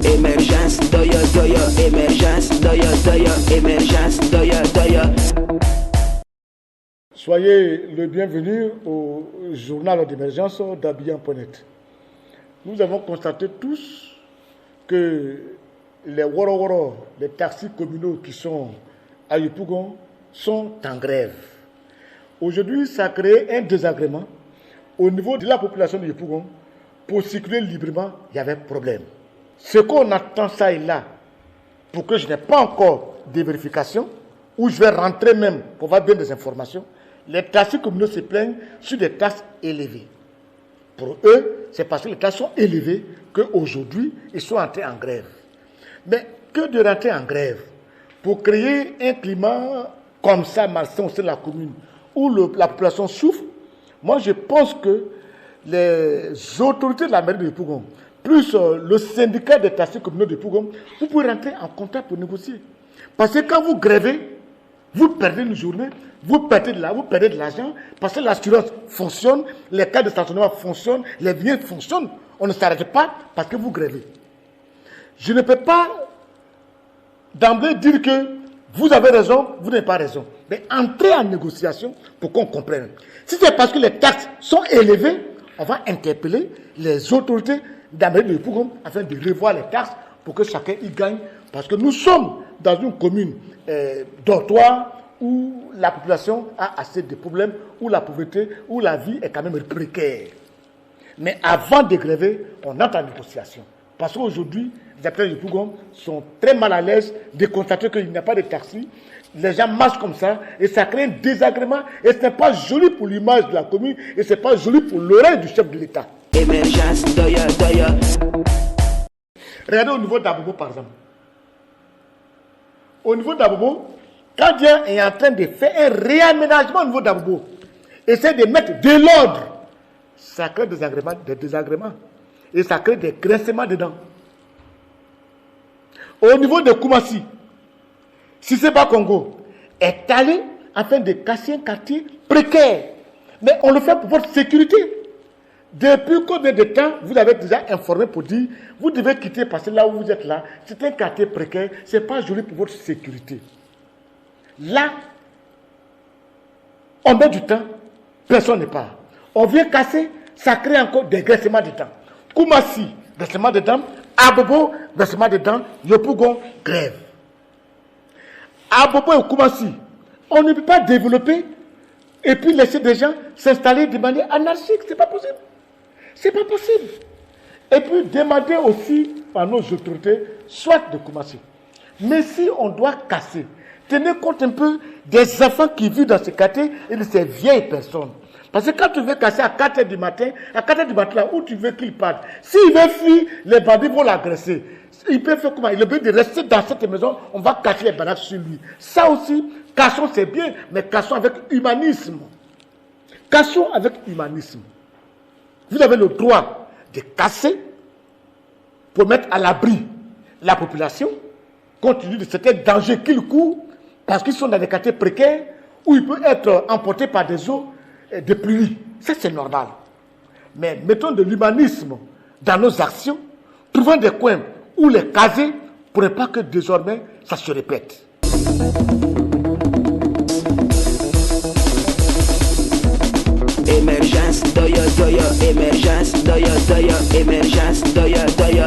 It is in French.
Émergence doya doya, émergence doya doya, émergence doya doya. Soyez le bienvenu au journal d'émergence d'Abidjan.net. Nous avons constaté tous que les Woro, les taxis communaux qui sont à Yopougon, sont en grève. Aujourd'hui, ça a créé un désagrément au niveau de la population de Yopougon. Pour circuler librement, il y avait problème. Ce qu'on attend ça et là, pour que je n'ai pas encore de vérification, où je vais rentrer même pour avoir bien des informations, les taxis communaux se plaignent sur des taxes élevées. Pour eux, c'est parce que les taxes sont élevées qu'aujourd'hui, ils sont entrés en grève. Mais que de rentrer en grève pour créer un climat comme ça, malsain au sein de la commune, où la population souffre? Moi, je pense que les autorités de la mairie de Yopougon, plus le syndicat des taxis communaux de Yopougon, vous pouvez rentrer en contact pour négocier. Parce que quand vous grèvez, vous perdez une journée, vous perdez de l'argent, parce que l'assurance fonctionne, les cas de stationnement fonctionnent, les biens fonctionnent. On ne s'arrête pas parce que vous grèvez. Je ne peux pas d'emblée dire que vous avez raison, vous n'avez pas raison. Mais entrez en négociation pour qu'on comprenne. Si c'est parce que les taxes sont élevées, on va interpeller les autorités d'Amérique de Yopougon afin de revoir les taxes pour que chacun y gagne. Parce que nous sommes dans une commune dortoir où la population a assez de problèmes, où la pauvreté, où la vie est quand même précaire. Mais avant de gréver, on entre en négociation. Parce qu'aujourd'hui, les habitants de Yopougon sont très mal à l'aise de constater qu'il n'y a pas de taxi. Les gens marchent comme ça et ça crée un désagrément. Et ce n'est pas joli pour l'image de la commune et ce n'est pas joli pour l'oreille du chef de l'État. Émergence doya doya. Regardez au niveau d'Abobo par exemple. Au niveau d'Abobo, quand Dieu est en train de faire un réaménagement au niveau d'Abobo, essaie de mettre de l'ordre, ça crée des désagréments. Et ça crée des graissements dedans. Au niveau de Koumassi, Siseba Congo est allé afin de casser un quartier précaire. Mais on le fait pour votre sécurité. Depuis combien de temps vous avez déjà informé pour dire vous devez quitter parce que là où vous êtes là, c'est un quartier précaire, ce n'est pas joli pour votre sécurité. Là, on met du temps, personne ne part. On vient casser, ça crée encore des graissements dedans. Koumassi, graissement dedans. Abobo, graissement dedans. Yopougon, grève. Abobo et Koumassi, on ne peut pas développer et puis laisser des gens s'installer de manière anarchique. C'est pas possible. C'est pas possible. Et puis demander aussi par nos autorités, soit de Koumassi. Mais si on doit casser, tenez compte un peu des enfants qui vivent dans ce quartier et de ces vieilles personnes. Parce que quand tu veux casser à 4 h du matin, là, où tu veux qu'il parte, s'il veut fuir, les bandits vont l'agresser. Il peut faire comment? Il veut de rester dans cette maison, on va casser les bananes sur lui. Ça aussi, cassons c'est bien, mais cassons avec humanisme. Cassons avec humanisme. Vous avez le droit de casser pour mettre à l'abri la population, compte tenu de certains dangers qu'ils courent, parce qu'ils sont dans des quartiers précaires, où ils peuvent être emportés par des eaux de pluie. Ça, c'est normal. Mais mettons de l'humanisme dans nos actions, trouvons des coins où les caser pour ne pas que désormais ça se répète. Émergence doya doya, émergence doya doya, émergence doya doya.